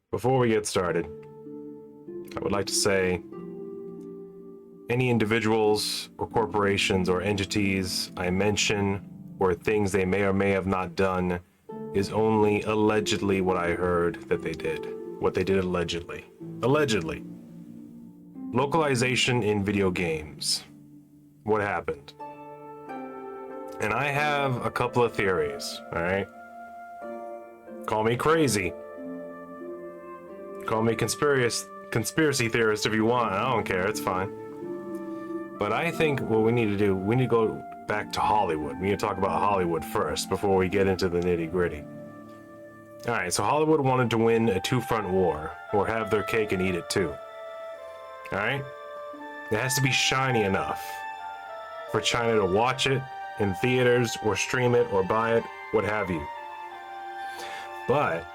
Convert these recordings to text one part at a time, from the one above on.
Before we get started, I would like to say any individuals or corporations or entities I mention or things they may or may have not done is only allegedly what I heard that they did. What they did allegedly. Allegedly. Localization in video games. What happened? And I have a couple of theories, alright? Call me crazy. Call me conspiracy theorist if you want. I don't care, it's fine. But I think what we need to do, we need to go back to Hollywood. We need to talk about Hollywood first before we get into the nitty-gritty. Alright, so Hollywood wanted to win a two-front war, or have their cake and eat it too. Alright? It has to be shiny enough for China to watch it in theaters, or stream it, or buy it, what have you. But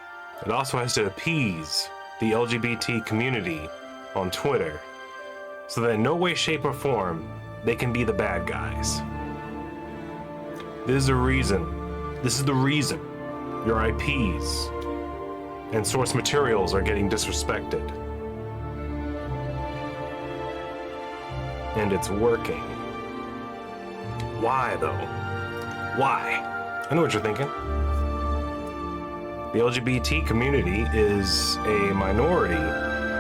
it also has to appease the LGBT community on Twitter, so that in no way, shape, or form they can be the bad guys. This is the reason your IPs and source materials are getting disrespected. And it's working. Why though? Why? I know what you're thinking. The LGBT community is a minority,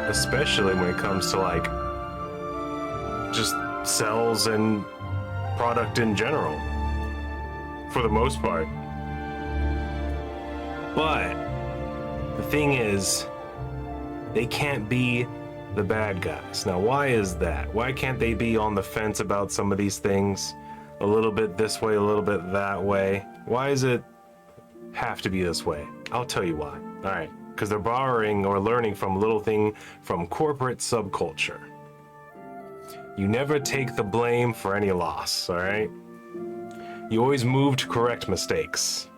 especially when it comes to like just sales and product in general, for the most part. But the thing is, they can't be the bad guys. Now, why is that? Why can't they be on the fence about some of these things? A little bit this way, a little bit that way. Why does it have to be this way? I'll tell you why. All right, because they're borrowing or learning from a little thing from corporate subculture. You never take the blame for any loss, all right? You always move to correct mistakes.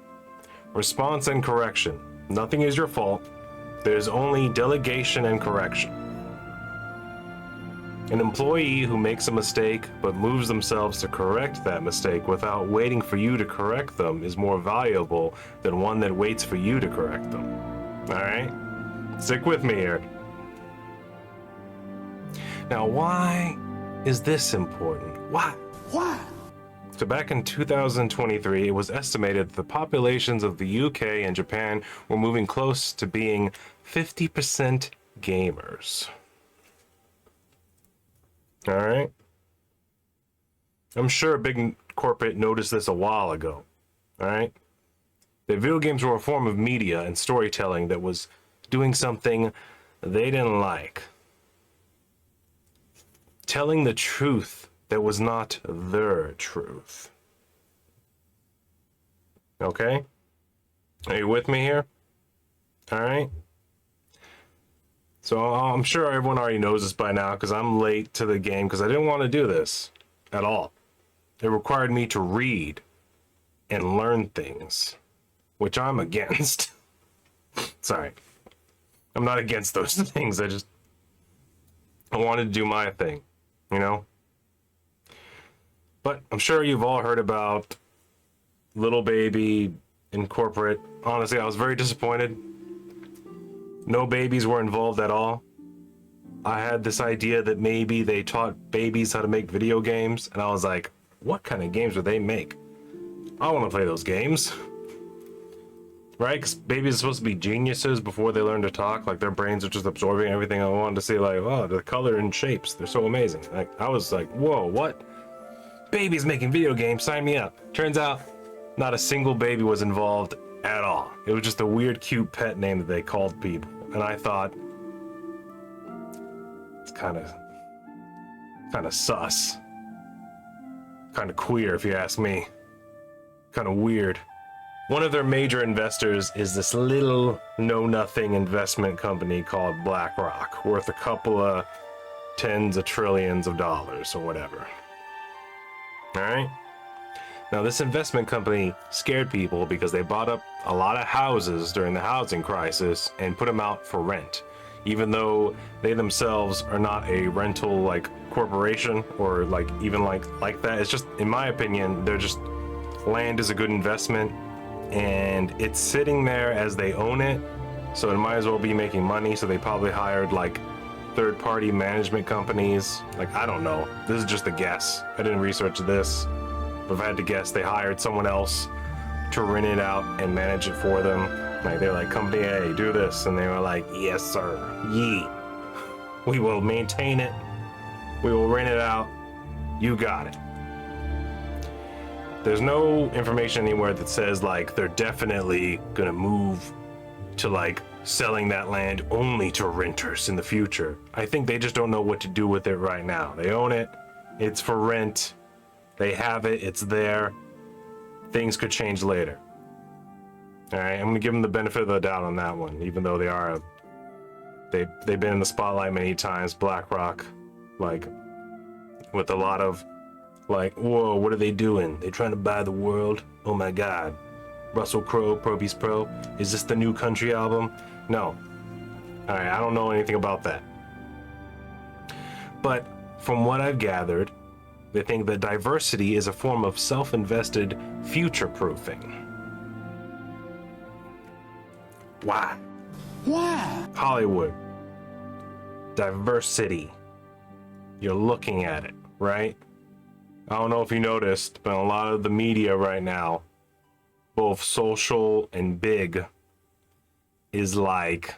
Response and correction. Nothing is your fault. There's only delegation and correction. An employee who makes a mistake but moves themselves to correct that mistake without waiting for you to correct them is more valuable than one that waits for you to correct them. All right? Stick with me here. Now, why is this important? Why? So back in 2023, it was estimated that the populations of the UK and Japan were moving close to being 50% gamers. All right? I'm sure a big corporate noticed this a while ago. All right? That video games were a form of media and storytelling that was doing something they didn't like. Telling the truth that was not their truth. Okay? Are you with me here? All right? So I'm sure everyone already knows this by now because I'm late to the game because I didn't want to do this at all. It required me to read and learn things, which I'm against. Sorry. I'm not against those things. I wanted to do my thing, you know? But I'm sure you've all heard about Little Baby in corporate. Honestly, I was very disappointed. No babies were involved at all. I had this idea that maybe they taught babies how to make video games, and I was like, what kind of games would they make? I want to play those games. Right? Because babies are supposed to be geniuses before they learn to talk. Like, their brains are just absorbing everything. I wanted to see, like, oh, the color and shapes. They're so amazing. Like, I was like, whoa, what? Babies making video games, sign me up. Turns out, not a single baby was involved at all. It was just a weird, cute pet name that they called people. And I thought, it's kind of sus. Kind of queer, if you ask me. Kind of weird. One of their major investors is this little know-nothing investment company called BlackRock, worth a couple of tens of trillions of dollars or whatever. All right? Now, this investment company scared people because they bought up a lot of houses during the housing crisis and put them out for rent, even though they themselves are not a rental like corporation or like even like that. It's just, in my opinion, they're just, land is a good investment and it's sitting there as they own it so it might as well be making money. So they probably hired like third-party management companies. Like, I don't know. This is just a guess. I didn't research this. But if I had to guess, they hired someone else to rent it out and manage it for them. Like, they're like, company A, do this. And they were like, yes, sir. Yee. We will maintain it. We will rent it out. You got it. There's no information anywhere that says like they're definitely gonna move to like selling that land only to renters in the future. I think they just don't know what to do with it right now. They own it. It's for rent. They have it. It's there. Things could change later. All right, I'm gonna give them the benefit of the doubt on that one, even though they've been in the spotlight many times. BlackRock, like, with a lot of like, whoa, what are they doing? They trying to buy the world? Oh my God. Russell Crowe, Pro Beast Pro. Is this the new country album? No. All right, I don't know anything about that. But from what I've gathered, they think that diversity is a form of self-invested future-proofing. Why? Why? Hollywood. Diversity. You're looking at it, right? I don't know if you noticed, but a lot of the media right now, both social and big, is like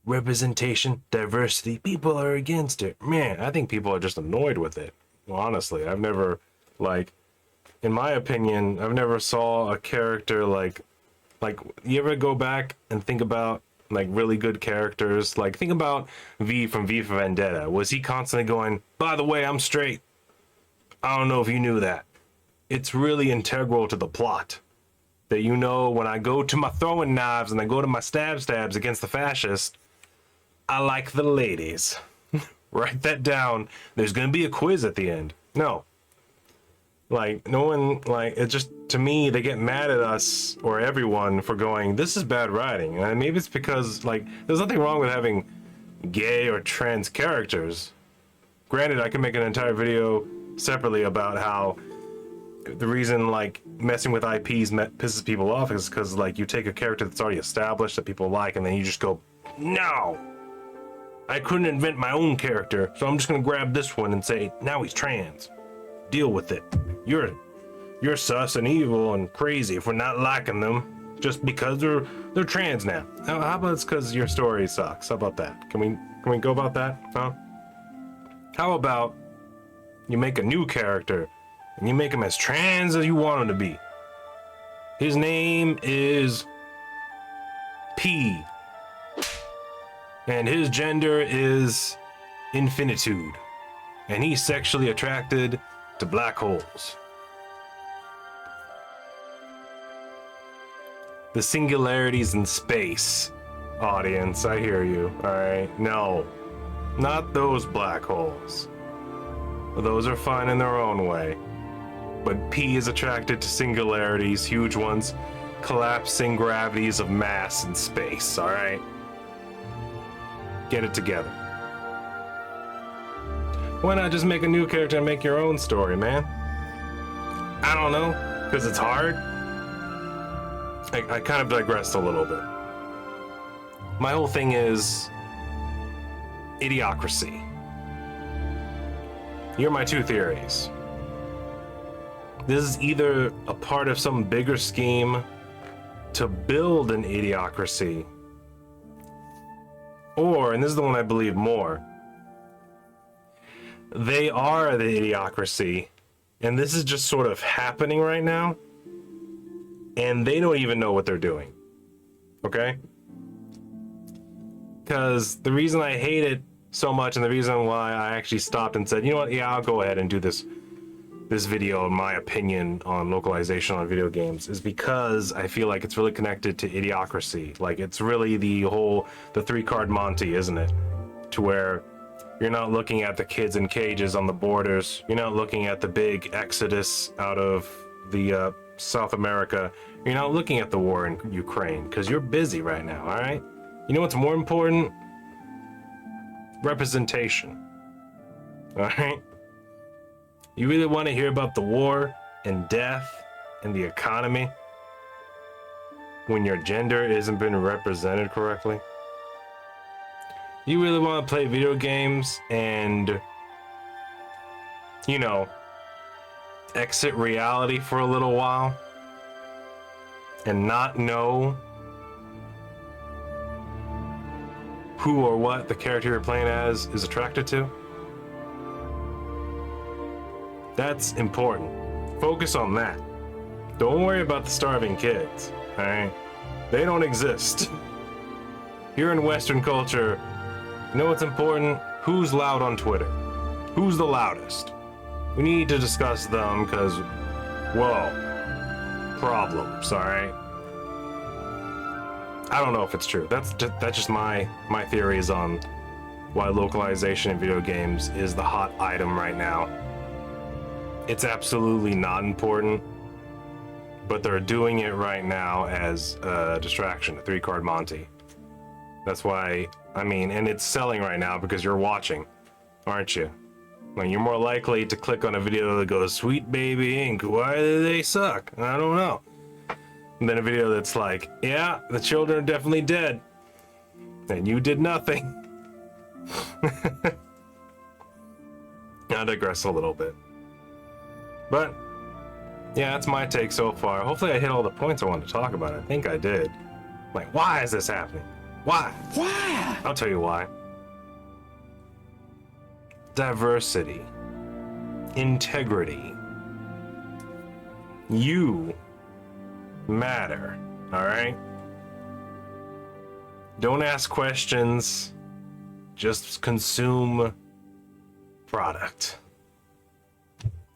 representation, diversity. People are against it. Man, I think people are just annoyed with it. Well, honestly, I've never, like, in my opinion, I've never saw a character like, you ever go back and think about like really good characters? Like, think about V from V for Vendetta. Was he constantly going, by the way, I'm straight? I don't know if you knew that. It's really integral to the plot that, you know, when I go to my throwing knives and I go to my stabs against the fascist, I like the ladies. Write that down. There's gonna be a quiz at the end. No. Like, no one, like, it just, to me, they get mad at us or everyone for going, this is bad writing. And maybe it's because, like, there's nothing wrong with having gay or trans characters. Granted, I can make an entire video separately about how the reason like messing with IPs pisses people off is because like you take a character that's already established that people like and then you just go, no, I couldn't invent my own character, so I'm just gonna grab this one and say now he's trans. Deal with it. You're sus and evil and crazy if we're not liking them just because they're trans now. How about it's because your story sucks? How about that? Can we go about that? Huh? How about you make a new character and you make him as trans as you want him to be? His name is P, and his gender is infinitude, and he's sexually attracted to black holes. The singularities in space, audience, I hear you. All right, no, not those black holes. Those are fine in their own way. But P is attracted to singularities, huge ones, collapsing gravities of mass in space, all right? Get it together. Why not just make a new character and make your own story, man? I don't know, because it's hard. I kind of digressed a little bit. My whole thing is idiocracy. Here are my two theories. This is either a part of some bigger scheme to build an idiocracy, or, and this is the one I believe more, they are the idiocracy, and this is just sort of happening right now, and they don't even know what they're doing. Okay? Because the reason I hate it so much, and the reason why I actually stopped and said, you know what, yeah, I'll go ahead and do this video, in my opinion, on localization on video games, is because I feel like it's really connected to idiocracy. Like, it's really the 3-card Monty, isn't it? To where you're not looking at the kids in cages on the borders. You're not looking at the big exodus out of the South America. You're not looking at the war in Ukraine, because you're busy right now, all right? You know what's more important? Representation. All right? You really want to hear about the war and death and the economy? when your gender isn't been represented correctly? You really want to play video games and, you know, exit reality for a little while and not know who or what the character you're playing as is attracted to? That's important. Focus on that. Don't worry about the starving kids, alright? They don't exist. Here in Western culture, you know what's important? Who's loud on Twitter? Who's the loudest? We need to discuss them because, whoa, problems, alright? I don't know if it's true. That's just my theories on why localization in video games is the hot item right now. It's absolutely not important, but they're doing it right now as a distraction, a 3-card Monty. That's why, I mean, and it's selling right now because you're watching, aren't you? Like, you're more likely to click on a video that goes, "Sweet baby ink, why do they suck? I don't know." And then a video that's like, "Yeah, the children are definitely dead. And you did nothing." I digress a little bit. But, yeah, that's my take so far. Hopefully I hit all the points I wanted to talk about. I think I did. Like, why is this happening? Why? Why? I'll tell you why. Diversity. Integrity. You matter, alright? Don't ask questions. Just consume product.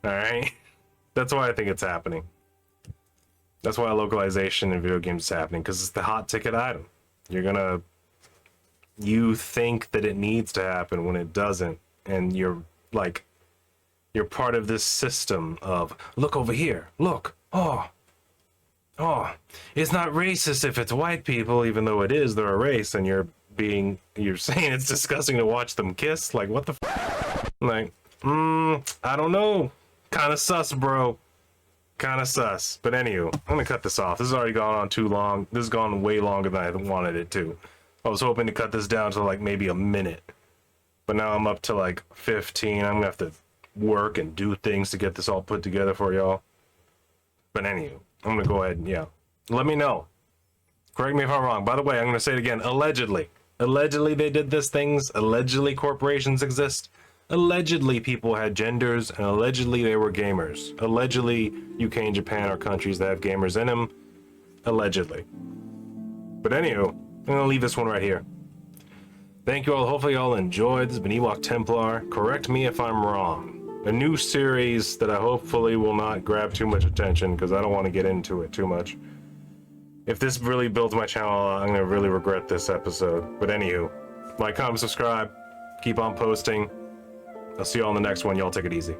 Alright? That's why I think it's happening. That's why localization in video games is happening, because it's the hot ticket item. You think that it needs to happen when it doesn't, and you're part of this system of, look over here, look, oh, it's not racist if it's white people, even though it is, they're a race, and you're saying it's disgusting to watch them kiss? Like, what the Like, I don't know. Kinda sus, bro. Kinda sus. But anywho, I'm gonna cut this off. This has already gone on too long. This has gone way longer than I wanted it to. I was hoping to cut this down to like maybe a minute. But now I'm up to like 15. I'm gonna have to work and do things to get this all put together for y'all. But anywho, I'm gonna go ahead and, yeah. Let me know. Correct me if I'm wrong. By the way, I'm gonna say it again. Allegedly. Allegedly they did these things. Allegedly corporations exist. Allegedly people had genders, and allegedly they were gamers. Allegedly UK and Japan are countries that have gamers in them. Allegedly. But anywho, I'm gonna leave this one right here. Thank you all. Hopefully y'all enjoyed. This has been Ewok Templar. Correct me if I'm wrong. A new series that I hopefully will not grab too much attention because I don't want to get into it too much. If this really builds my channel, I'm gonna really regret this episode. But anywho, like, comment, subscribe, keep on posting. I'll see you all in the next one. Y'all take it easy.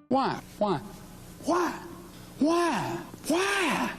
Why? Why? Why? Why? Why?